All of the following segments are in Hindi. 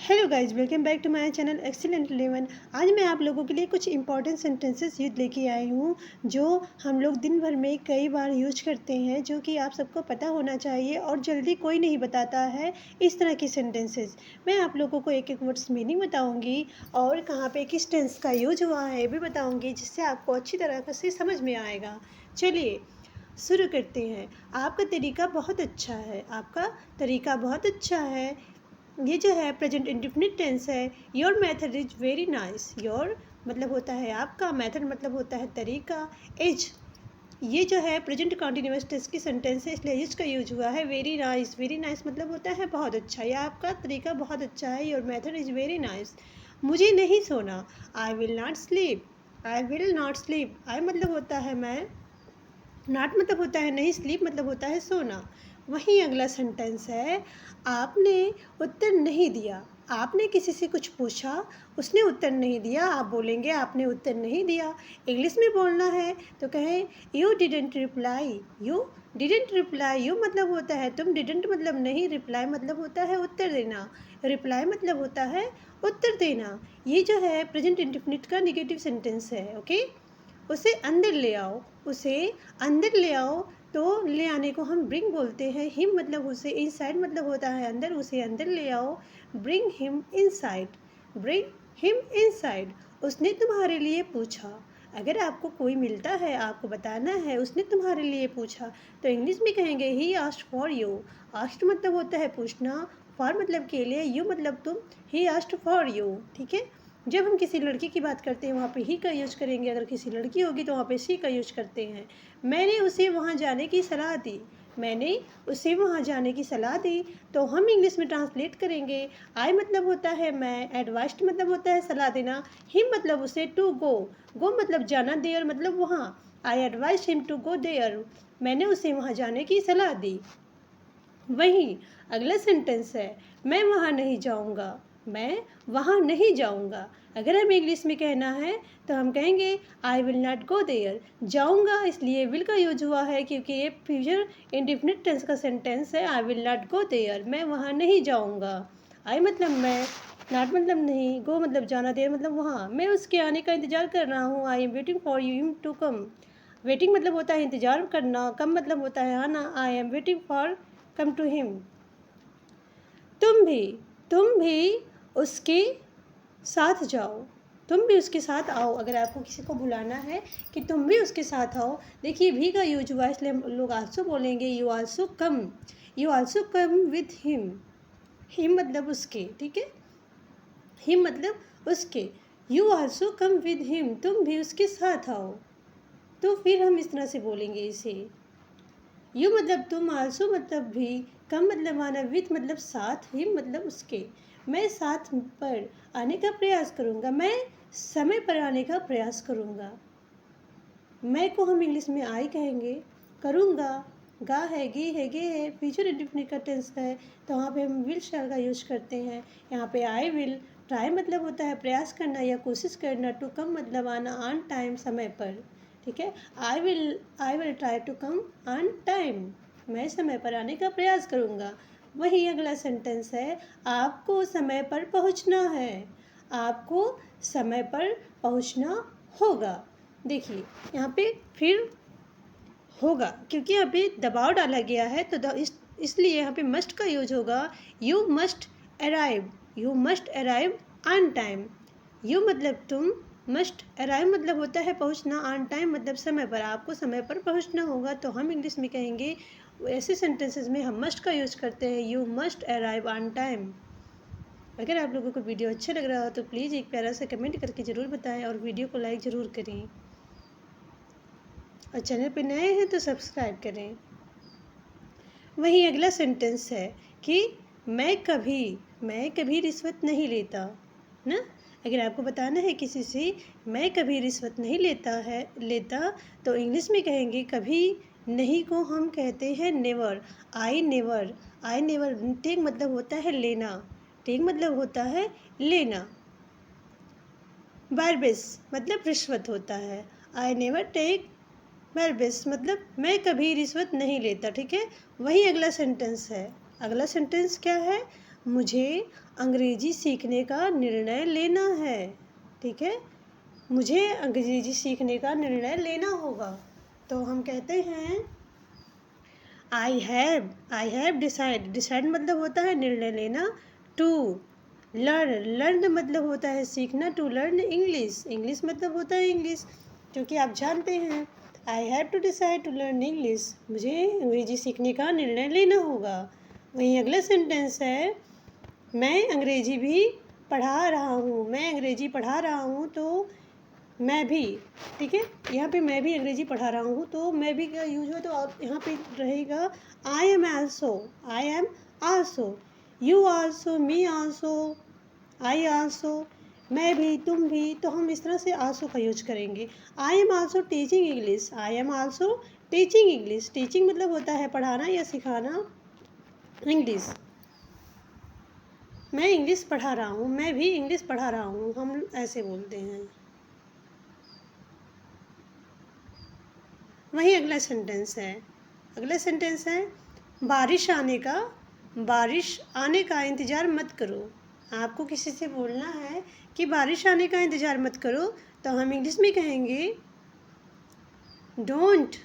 Hello guys, welcome back to my channel excellent 11। आज मैं आप लोगों के लिए कुछ इंपॉर्टेंट सेंटेंसेस लेके आई हूँ जो हम लोग दिन भर में कई बार यूज करते हैं, जो कि आप सबको पता होना चाहिए और जल्दी कोई नहीं बताता है। इस तरह के सेंटेंसेस मैं आप लोगों को एक एक वर्ड्स मीनिंग बताऊँगी और कहाँ पे किस टेंस का यूज हुआ है ये भी बताऊँगी, जिससे आपको अच्छी तरह से समझ में आएगा। चलिए शुरू करते हैं। आपका तरीका बहुत अच्छा है। आपका तरीका बहुत अच्छा है, ये जो है प्रेजेंट इंडेफिनिट टेंस है। Your method is very nice. Your मतलब होता है आपका, मेथड मतलब होता है तरीका, इज ये जो है प्रेजेंट कॉन्टिन्यूअस टेंस की सेंटेंस है, इसलिए इज का यूज हुआ है। वेरी नाइस, वेरी नाइस मतलब होता है बहुत अच्छा, या आपका तरीका बहुत अच्छा है। Your method is very nice. मुझे नहीं सोना। I will not sleep. I will not sleep, I मतलब होता है मैं, नॉट मतलब होता है नहीं, स्लीप मतलब होता है सोना। वहीं अगला सेंटेंस है, आपने उत्तर नहीं दिया। आपने किसी से कुछ पूछा, उसने उत्तर नहीं दिया, आप बोलेंगे आपने उत्तर नहीं दिया। इंग्लिश में बोलना है तो कहें you didn't reply. You didn't reply, you मतलब होता है तुम, डिडेंट मतलब नहीं, रिप्लाई मतलब होता है उत्तर देना, रिप्लाई मतलब होता है उत्तर देना। ये जो है प्रेजेंट इंडेफिनिट का नेगेटिव सेंटेंस है। ओके, उसे अंदर ले आओ। उसे अंदर ले आओ, तो ले आने को हम ब्रिंग बोलते हैं। हिम मतलब उसे, इनसाइड मतलब होता है अंदर, उसे अंदर ले आओ। Bring him inside. Bring him inside, उसने तुम्हारे लिए पूछा। अगर आपको कोई मिलता है, आपको बताना है उसने तुम्हारे लिए पूछा, तो इंग्लिश में कहेंगे he asked for you. Asked मतलब होता है पूछना, फॉर मतलब के लिए, यू मतलब तुम, ही आस्क्ड फॉर यू। ठीक है, जब हम किसी लड़की की बात करते हैं वहाँ पे ही का यूज करेंगे, अगर किसी लड़की होगी तो वहाँ पे शी का यूज करते हैं। मैंने उसे वहाँ जाने की सलाह दी। मैंने उसे वहाँ जाने की सलाह दी, तो हम इंग्लिश में ट्रांसलेट करेंगे। आई मतलब होता है मैं, एडवाइस्ड मतलब होता है सलाह देना, हिम मतलब उसे, टू गो, गो मतलब जाना, देयर मतलब वहाँ। I advise him to go there, मैंने उसे वहाँ जाने की सलाह दी। वहीं अगला सेंटेंस है, मैं वहाँ नहीं जाऊँगा। मैं वहाँ नहीं जाऊँगा। अगर हमें इंग्लिश में कहना है तो हम कहेंगे I will not go there. जाऊँगा इसलिए विल का यूज हुआ है, क्योंकि ये फ्यूचर इंडेफिनिट टेंस का सेंटेंस है। I will not go there, मैं वहाँ नहीं जाऊँगा। आई मतलब मैं, नॉट मतलब नहीं, गो मतलब जाना, देयर मतलब वहाँ। मैं उसके आने का इंतज़ार कर रहा हूँ। I am waiting for you to come. Waiting मतलब होता है इंतज़ार करना, कम मतलब होता है आना। I am waiting for come to him. तुम भी उसके साथ जाओ। तुम भी उसके साथ आओ। अगर आपको किसी को बुलाना है कि तुम भी उसके साथ आओ, देखिए भी का यूज हुआ, इसलिए हम लोग आल्सो बोलेंगे you also come. You also come with him. Him मतलब उसके, ठीक है, हिम मतलब उसके। You also come with him, तुम भी उसके साथ आओ। तो फिर हम इस तरह से बोलेंगे इसे, यू मतलब तुम, आल्सो मतलब भी, कम मतलब आना, विथ मतलब साथ, हिम मतलब उसके। मैं साथ पर आने का प्रयास करूँगा। मैं समय पर आने का प्रयास करूँगा। मैं को हम इंग्लिश में आई कहेंगे। करूँगा, गा है, गे है, गे है, फ्यूचर इंडेफिनिट का टेंस है, तो वहाँ पे हम विल शैल का यूज करते हैं। यहाँ पे आई विल, ट्राई मतलब होता है प्रयास करना या कोशिश करना, टू कम मतलब आना, ऑन टाइम समय पर। ठीक है, I will try to come on time, मैं समय पर आने का प्रयास करूँगा। वही अगला सेंटेंस है, आपको समय पर पहुँचना है। आपको समय पर पहुँचना होगा। देखिए यहाँ पे फिर होगा, क्योंकि यहाँ पे दबाव डाला गया है, तो इसलिए यहाँ पे मस्ट का यूज होगा। You must arrive. You must arrive on time. You मतलब तुम, मस्ट अराइव मतलब होता है पहुँचना, ऑन टाइम मतलब समय पर, आपको समय पर पहुँचना होगा। तो हम इंग्लिश में कहेंगे, ऐसे सेंटेंसेस में हम मस्ट का यूज करते हैं, you must arrive on time. अगर आप लोगों को वीडियो अच्छा लग रहा हो तो प्लीज़ एक प्यारा सा कमेंट करके ज़रूर बताएं और वीडियो को लाइक ज़रूर करें, और चैनल पर नए हैं तो सब्सक्राइब करें। वहीं अगला सेंटेंस है कि मैं कभी रिश्वत नहीं लेता ना। अगर आपको बताना है किसी से मैं कभी रिश्वत नहीं लेता, तो इंग्लिश में कहेंगे कभी नहीं को हम कहते हैं never. I never, I never, take मतलब होता है लेना, टेक मतलब होता है लेना। बारबेस मतलब रिश्वत होता है। आई नेवर टेक बारबेस मतलब मैं कभी रिश्वत नहीं लेता। ठीक है, वही अगला सेंटेंस है। अगला सेंटेंस क्या है, मुझे अंग्रेजी सीखने का निर्णय लेना है। ठीक है, मुझे अंग्रेजी सीखने का निर्णय लेना होगा। तो हम कहते हैं आई हैव डिसाइड मतलब होता है निर्णय लेना। टू लर्न मतलब होता है सीखना। टू लर्न इंग्लिश मतलब होता है इंग्लिश, क्योंकि आप जानते हैं I have to decide to learn English, मुझे अंग्रेजी सीखने का निर्णय लेना होगा। वहीं अगला सेंटेंस है मैं अंग्रेजी भी पढ़ा रहा हूँ। मैं अंग्रेजी पढ़ा रहा हूँ तो मैं भी, ठीक है, यहाँ पे मैं भी अंग्रेजी पढ़ा रहा हूँ तो मैं भी का यूज हो तो आप यहाँ पे रहेगा I am also, you also, me also, I also, मैं भी, तुम भी। तो हम इस तरह से आल्सो का यूज करेंगे। I am also teaching English, I am also teaching English. Teaching मतलब होता है पढ़ाना या सिखाना इंग्लिश। मैं इंग्लिश पढ़ा रहा हूँ, मैं भी इंग्लिश पढ़ा रहा हूँ, हम ऐसे बोलते हैं। वही अगला सेंटेंस है बारिश आने का इंतज़ार मत करो। आपको किसी से बोलना है कि बारिश आने का इंतज़ार मत करो, तो हम इंग्लिश में कहेंगे डोंट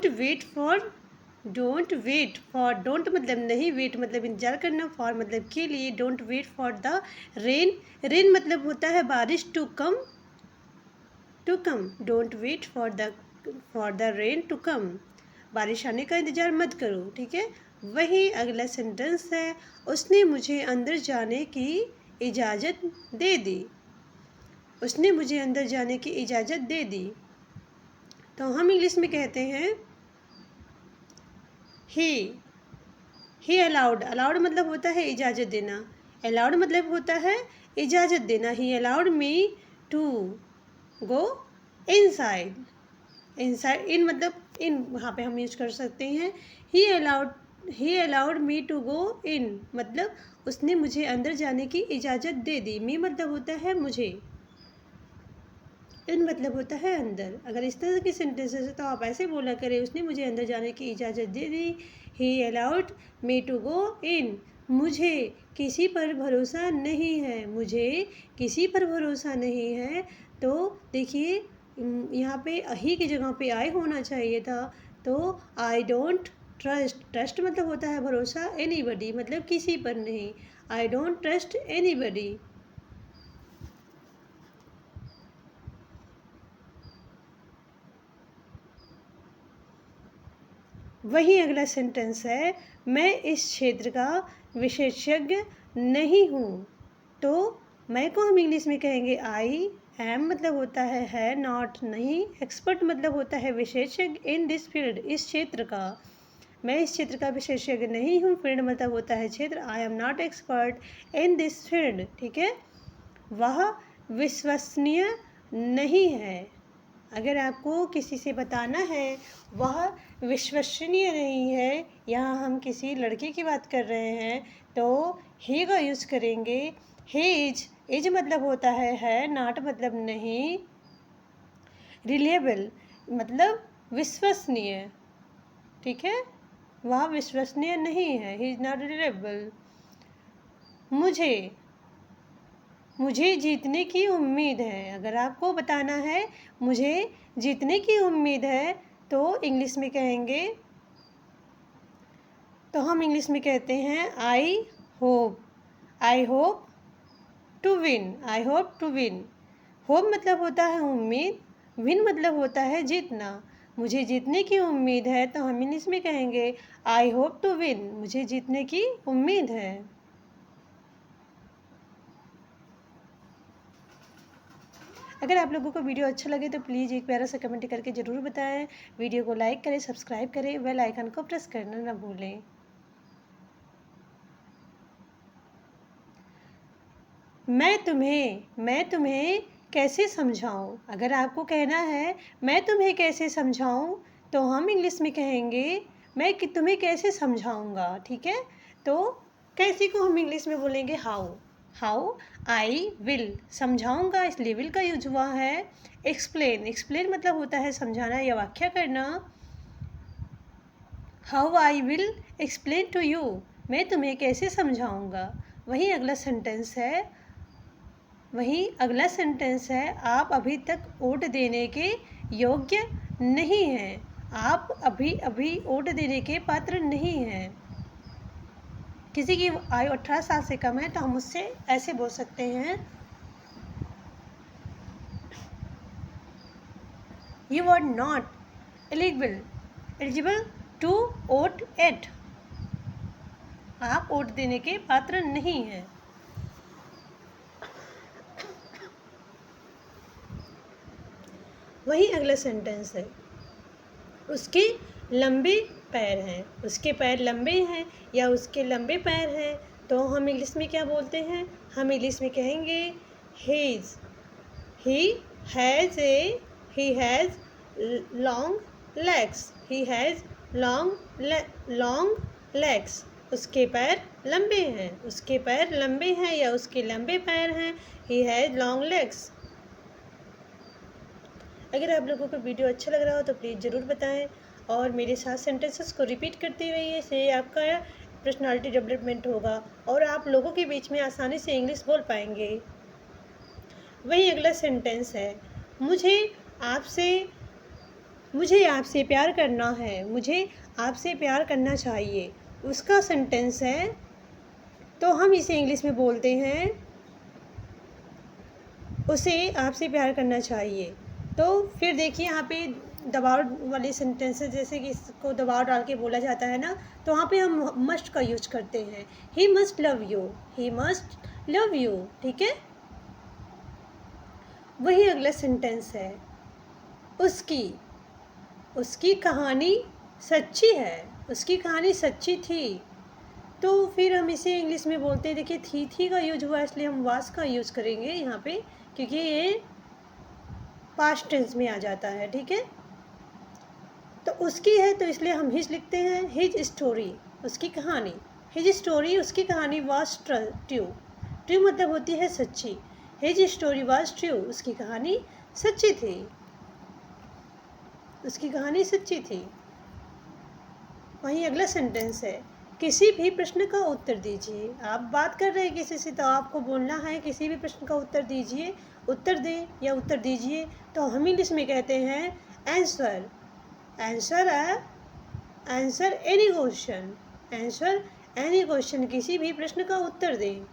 वेट फॉर। डोंट मतलब नहीं, वेट मतलब इंतज़ार करना, फॉर मतलब के लिए। Don't wait for the rain मतलब होता है बारिश to come. Don't wait for the rain to come. बारिश आने का इंतज़ार मत करो। ठीक है, वही अगला सेंटेंस है उसने मुझे अंदर जाने की इजाज़त दे दी। उसने मुझे अंदर जाने की इजाज़त दे दी। तो हम इंग्लिश में कहते हैं ही अलाउड मतलब होता है इजाज़त देना। अलाउड मतलब होता है इजाज़त देना। He allowed me to go inside. In मतलब इन, वहाँ पे हम यूज कर सकते हैं ही अलाउड मी टू गो इन, मतलब उसने मुझे अंदर जाने की इजाज़त दे दी। मी मतलब होता है मुझे, इन मतलब होता है अंदर। अगर इस तरह के सेंटेंसेस है तो आप ऐसे बोला करें उसने मुझे अंदर जाने की इजाज़त दे दी। ही अलाउड मी टू गो इन। मुझे किसी पर भरोसा नहीं है, मुझे किसी पर भरोसा नहीं है। तो देखिए यहाँ पे ही की जगह पे आई होना चाहिए था। तो आई डोंट ट्रस्ट मतलब होता है भरोसा। एनीबडी मतलब किसी पर नहीं। I don't trust anybody. वही अगला सेंटेंस है मैं इस क्षेत्र का विशेषज्ञ नहीं हूँ। तो मैं को हम इंग्लिश में कहेंगे आई एम मतलब होता है नॉट नहीं। एक्सपर्ट मतलब होता है विशेषज्ञ। इन दिस फील्ड इस क्षेत्र का, मैं इस क्षेत्र का विशेषज्ञ नहीं हूँ। फील्ड मतलब होता है क्षेत्र। I am not expert in this field. ठीक है, वह विश्वसनीय नहीं है। अगर आपको किसी से बताना है वह विश्वसनीय नहीं है, यहाँ हम किसी लड़के की बात कर रहे हैं तो ही का यूज़ करेंगे। ही इज मतलब होता है नॉट मतलब नहीं। रिलेबल मतलब विश्वसनीय। ठीक है, वह विश्वसनीय नहीं है। He is not reliable. मुझे जीतने की उम्मीद है। अगर आपको बताना है मुझे जीतने की उम्मीद है तो इंग्लिश में कहेंगे, तो हम इंग्लिश में कहते हैं I hope to win. Hope मतलब होता है उम्मीद, विन मतलब होता है जीतना। मुझे जीतने की उम्मीद है तो हम इंग्लिश में कहेंगे आई होप टू विन, मुझे जीतने की उम्मीद है। अगर आप लोगों को वीडियो अच्छा लगे तो प्लीज़ एक प्यारा सा कमेंट करके ज़रूर बताएं। वीडियो को लाइक करें, सब्सक्राइब करें, बेल आइकन को प्रेस करना ना भूलें। मैं तुम्हें कैसे समझाऊं। अगर आपको कहना है मैं तुम्हें कैसे समझाऊं तो हम इंग्लिश में कहेंगे मैं तुम्हें कैसे समझाऊंगा। ठीक है, तो कैसे को हम इंग्लिश में बोलेंगे हाउ आई विल। समझाऊंगा इसलिए विल का यूज हुआ है। एक्सप्लेन मतलब होता है समझाना या व्याख्या करना। How I will explain to you, मैं तुम्हें कैसे समझाऊंगा। वही अगला सेंटेंस है आप अभी तक वोट देने के योग्य नहीं हैं। आप अभी अभी वोट देने के पात्र नहीं हैं। किसी की आयु 18 साल से कम है तो हम उससे ऐसे बोल सकते हैं, you are not eligible to vote at. आप वोट देने के पात्र नहीं हैं। वही अगला सेंटेंस है, उसके लंबे पैर हैं। उसके पैर लंबे हैं या उसके लंबे पैर हैं तो हम इंग्लिश में क्या बोलते हैं? हम इंग्लिश में कहेंगे ही हैज़ लॉन्ग लेग्स। उसके पैर लंबे हैं। उसके पैर लंबे हैं या उसके लंबे पैर हैं। He has long legs. अगर आप लोगों को वीडियो अच्छा लग रहा हो तो प्लीज़ ज़रूर बताएं और मेरे साथ सेंटेंसेस को रिपीट करते रहिए। इससे आपका पर्सनालिटी डेवलपमेंट होगा और आप लोगों के बीच में आसानी से इंग्लिश बोल पाएंगे। वही अगला सेंटेंस है, मुझे आपसे प्यार करना है। मुझे आपसे प्यार करना चाहिए। उसका सेंटेंस है तो हम इसे इंग्लिश में बोलते हैं, उसे आपसे प्यार करना चाहिए। तो फिर देखिए यहाँ पे दबाव वाले सेंटेंसेस, जैसे कि इसको दबाव डाल के बोला जाता है ना, तो वहाँ पे हम मस्ट का यूज करते हैं। He must love you. ठीक है। वही अगला सेंटेंस है, उसकी कहानी सच्ची है। उसकी कहानी सच्ची थी। तो फिर हम इसे इंग्लिश में बोलते हैं, देखिए थी का यूज हुआ इसलिए हम वास का यूज करेंगे यहाँ पे, क्योंकि ये पास्ट टेंस में आ जाता है। ठीक है। तो उसकी है तो इसलिए हम हिज लिखते हैं। हिज स्टोरी, उसकी कहानी। हिज स्टोरी, उसकी कहानी वाज ट्रू। ट्रू मतलब होती है सच्ची। हिज स्टोरी वाज ट्रू, उसकी कहानी सच्ची थी। उसकी कहानी सच्ची थी। वहीं अगला सेंटेंस है, किसी भी प्रश्न का उत्तर दीजिए। आप बात कर रहे हैं किसी से तो आपको बोलना है किसी भी प्रश्न का उत्तर दीजिए, उत्तर दें या उत्तर दीजिए। तो हम इंग्लिश में कहते हैं आंसर एनी क्वेश्चन। किसी भी प्रश्न का उत्तर दें।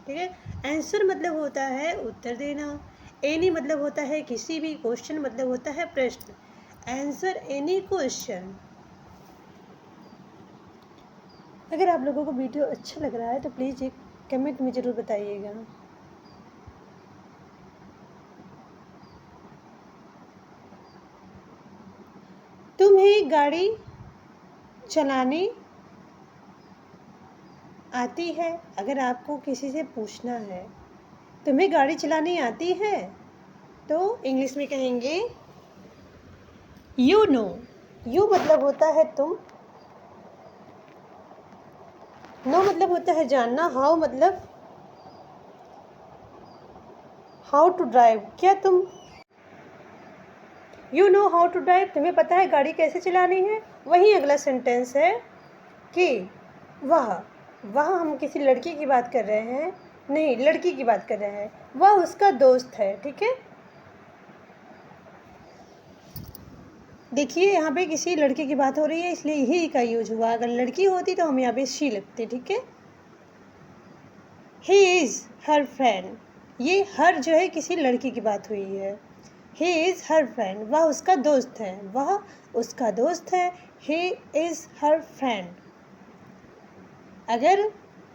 ठीक है। आंसर मतलब होता है उत्तर देना। एनी मतलब होता है किसी भी, क्वेश्चन मतलब होता है प्रश्न। Answer any question. अगर आप लोगों को वीडियो अच्छा लग रहा है तो प्लीज़ एक कमेंट में ज़रूर बताइएगा। तुम्हें गाड़ी चलानी आती है। अगर आपको किसी से पूछना है तुम्हें गाड़ी चलानी आती है तो इंग्लिश में कहेंगे यू नो। यू मतलब होता है तुम, नो मतलब होता है जानना, हाउ मतलब हाउ टू ड्राइव। क्या तुम you know how to drive, तुम्हें पता है गाड़ी कैसे चलानी है। वही अगला सेंटेंस है कि वह हम किसी लड़की की बात कर रहे हैं, नहीं लड़की की बात कर रहे हैं। वह उसका दोस्त है। ठीक है। देखिए यहाँ पे किसी लड़के की बात हो रही है इसलिए ही का यूज हुआ। अगर लड़की होती तो हम यहाँ पे शी लगते। ठीक है। ही इज़ हर फ्रेंड, ये हर जो है किसी लड़की की बात हुई है। ही इज़ हर फ्रेंड, वह उसका दोस्त है। वह उसका दोस्त है। He is her friend. अगर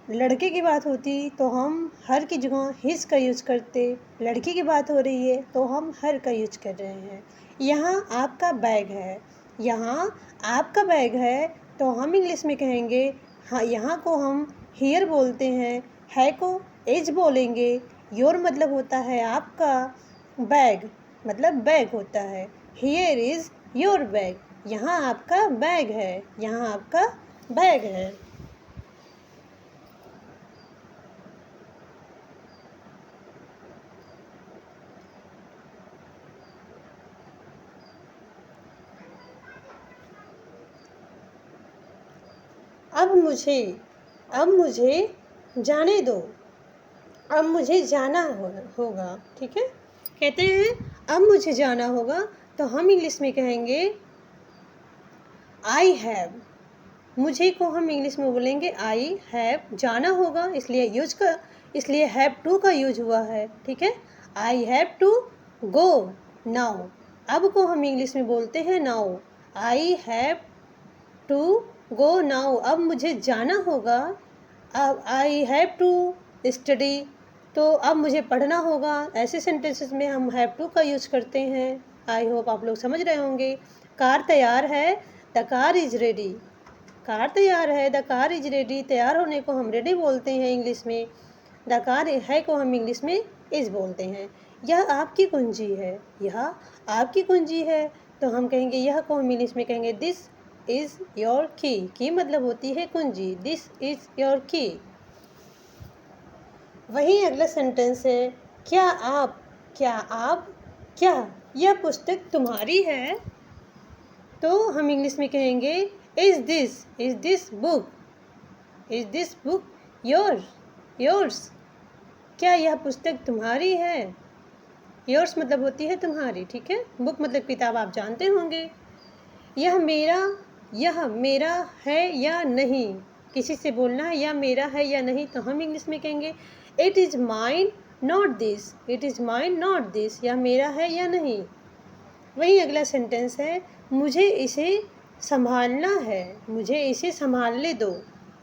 लड़के की बात होती तो हम हर की जगह हिज का यूज करते। लड़की की बात हो रही है तो हम हर का यूज कर रहे हैं। यहाँ आपका बैग है। यहाँ आपका बैग है तो हम इंग्लिश में कहेंगे, हाँ यहाँ को हम हियर बोलते हैं, है को एज बोलेंगे। योर मतलब होता है आपका, बैग मतलब बैग होता है। हियर इज़ योर बैग, यहाँ आपका बैग है। यहाँ आपका बैग है। अब मुझे अब मुझे जाने दो, अब मुझे जाना होगा। ठीक है, कहते हैं अब मुझे जाना होगा, तो हम इंग्लिश में कहेंगे आई हैव। मुझे को हम इंग्लिश में बोलेंगे आई हैव। जाना होगा इसलिए हैव टू का यूज हुआ है। ठीक है, I have to go now. अब को हम इंग्लिश में बोलते हैं now. I have to go now. अब मुझे जाना होगा। अब आई हैव टू स्टडी, तो अब मुझे पढ़ना होगा। ऐसे सेंटेंसेस में हम हैव टू का यूज करते हैं। आई होप आप लोग समझ रहे होंगे। कार तैयार है, the car is ready. Car तैयार है, द कार इज रेडी। तैयार होने को हम रेडी बोलते हैं इंग्लिश में। द कार है को हम इंग्लिश में इज बोलते हैं। यह आपकी कुंजी है, यह आपकी कुंजी है, तो हम कहेंगे यह को हम इंग्लिश में कहेंगे दिस इज योर की। की मतलब होती है कुंजी। दिस इज योर की। वही अगला सेंटेंस है, क्या यह पुस्तक तुम्हारी है, तो हम इंग्लिश में कहेंगे इज दिस बुक योर्स। क्या यह पुस्तक तुम्हारी है। योर्स मतलब होती है तुम्हारी। ठीक है, बुक मतलब किताब, आप जानते होंगे। यह मेरा है या नहीं। किसी से बोलना है यह मेरा है या नहीं, तो हम इंग्लिश में कहेंगे it is mine not this. It is mine not this. यह मेरा है या नहीं। वही अगला सेंटेंस है, मुझे इसे संभालना है, मुझे इसे संभालने दो।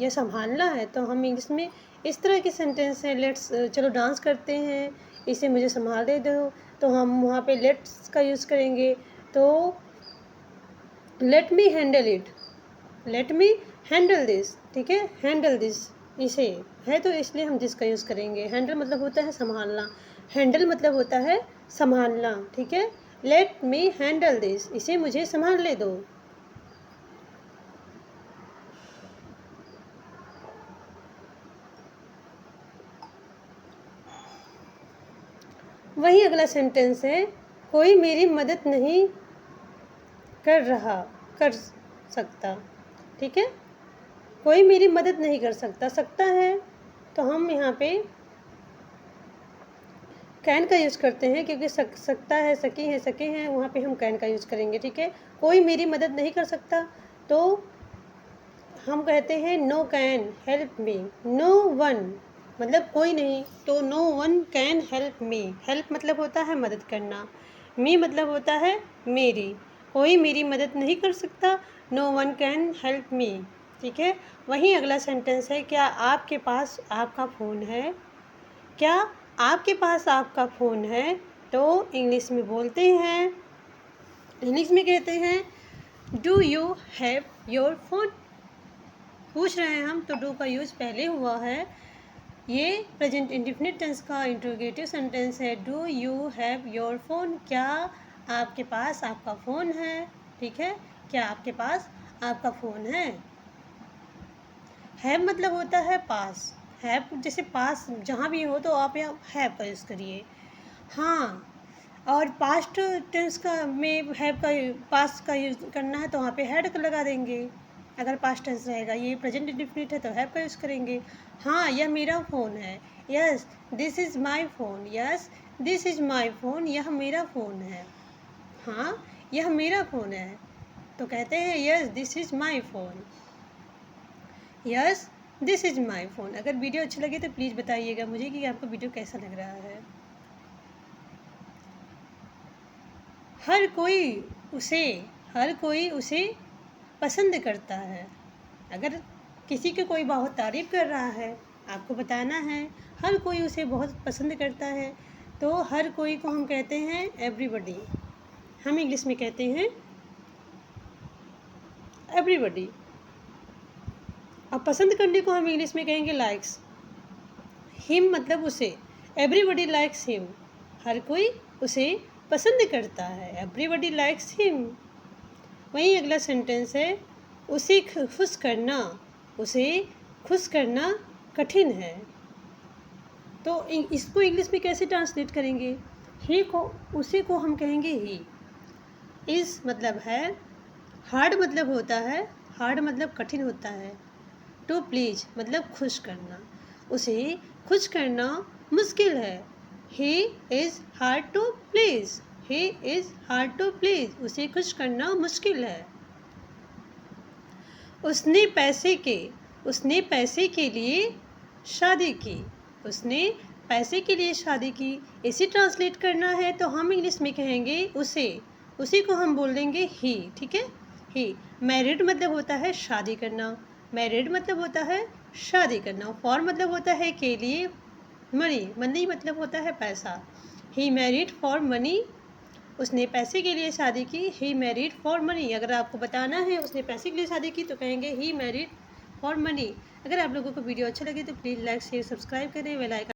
यह संभालना है, तो हम इंग्लिश में इस तरह के सेंटेंस हैं। चलो डांस करते हैं, इसे मुझे संभालने दो, तो हम वहाँ पे लेट्स का यूज़ करेंगे। तो let me handle it, let me handle this. ठीक है, हैंडल दिस इसे है, तो इसलिए हम दिस का यूज़ करेंगे। हैंडल मतलब होता है संभालना, हैंडल मतलब होता है संभालना। ठीक है, लेट मी हैंडल दिस, इसे मुझे संभालने दो। वही अगला सेंटेंस है, कोई मेरी मदद नहीं कर सकता। ठीक है, कोई मेरी मदद नहीं कर सकता है, तो हम यहाँ पे कैन का यूज़ करते हैं, क्योंकि सकता है, सके हैं, वहाँ पे हम कैन का यूज़ करेंगे। ठीक है, कोई मेरी मदद नहीं कर सकता, तो हम कहते हैं no can help me. No one मतलब कोई नहीं, तो no one can help me. Help मतलब होता है मदद करना, मी मतलब होता है मेरी। कोई मेरी मदद नहीं कर सकता, no one can help me. ठीक है, वहीं अगला सेंटेंस है, क्या आपके पास आपका फ़ोन है। क्या आपके पास आपका फ़ोन है, तो इंग्लिश में बोलते हैं, इंग्लिश में कहते हैं do you have your phone. पूछ रहे हैं हम, तो डू का यूज़ पहले हुआ है। ये प्रेजेंट इंडेफिनिट टेंस का इंट्रोगेटिव सेंटेंस है। Do you have your phone, क्या आपके पास आपका फ़ोन है। ठीक है, क्या आपके पास आपका फ़ोन है। हैव मतलब होता है पास। हैव जैसे पास जहाँ भी हो, तो आप यहाँ हैव का यूज़ करिए। हाँ, और पास्ट टेंस का में हैव का पास का यूज़ करना है, तो वहाँ पे हैड लगा देंगे। अगर पास्ट टेंस रहेगा, ये प्रेजेंट इंडेफिनिट है, तो हैव का यूज़ करेंगे। हाँ, यह मेरा फ़ोन है। Yes this is my phone. Yes this is my phone, यह मेरा फ़ोन है। हाँ, यह मेरा फ़ोन है, तो कहते हैं yes this is my phone. Yes this is my phone. अगर वीडियो अच्छी लगे तो प्लीज़ बताइएगा मुझे कि आपको वीडियो कैसा लग रहा है। हर कोई उसे पसंद करता है। अगर किसी की कोई बहुत तारीफ़ कर रहा है, आपको बताना है हर कोई उसे बहुत पसंद करता है, तो हर कोई को हम कहते हैं एवरीबॉडी। हम इंग्लिश में कहते हैं एवरीबॉडी। अब पसंद करने को हम इंग्लिश में कहेंगे लाइक्स। हिम मतलब उसे, एवरीबॉडी लाइक्स हिम। हर कोई उसे पसंद करता है, एवरीबॉडी लाइक्स हिम। वहीं अगला सेंटेंस है, उसे खुश करना कठिन है, तो इसको इंग्लिश में कैसे ट्रांसलेट करेंगे। उसे को हम कहेंगे ही। इस मतलब है, हार्ड मतलब होता है, हार्ड मतलब कठिन होता है, टू प्लीज मतलब खुश करना, उसे खुश करना मुश्किल है। He is hard to please, he is hard to please, उसे खुश करना मुश्किल है। उसने पैसे के लिए शादी की, उसने पैसे के लिए शादी की। इसे ट्रांसलेट करना है तो हम इंग्लिश में कहेंगे उसे, उसी को हम बोल देंगे ही, ठीक है। ही मैरिड मतलब होता है शादी करना, मैरिड मतलब होता है शादी करना। फॉर मतलब होता है के लिए, मनी मतलब होता है पैसा। ही मैरिड फॉर मनी, उसने पैसे के लिए शादी की। ही मैरिड फॉर मनी, अगर आपको बताना है उसने पैसे के लिए शादी की तो कहेंगे ही मैरिड फॉर मनी। अगर आप लोगों को वीडियो अच्छा लगे तो प्लीज़ लाइक शेयर सब्सक्राइब करें, बेल आइकन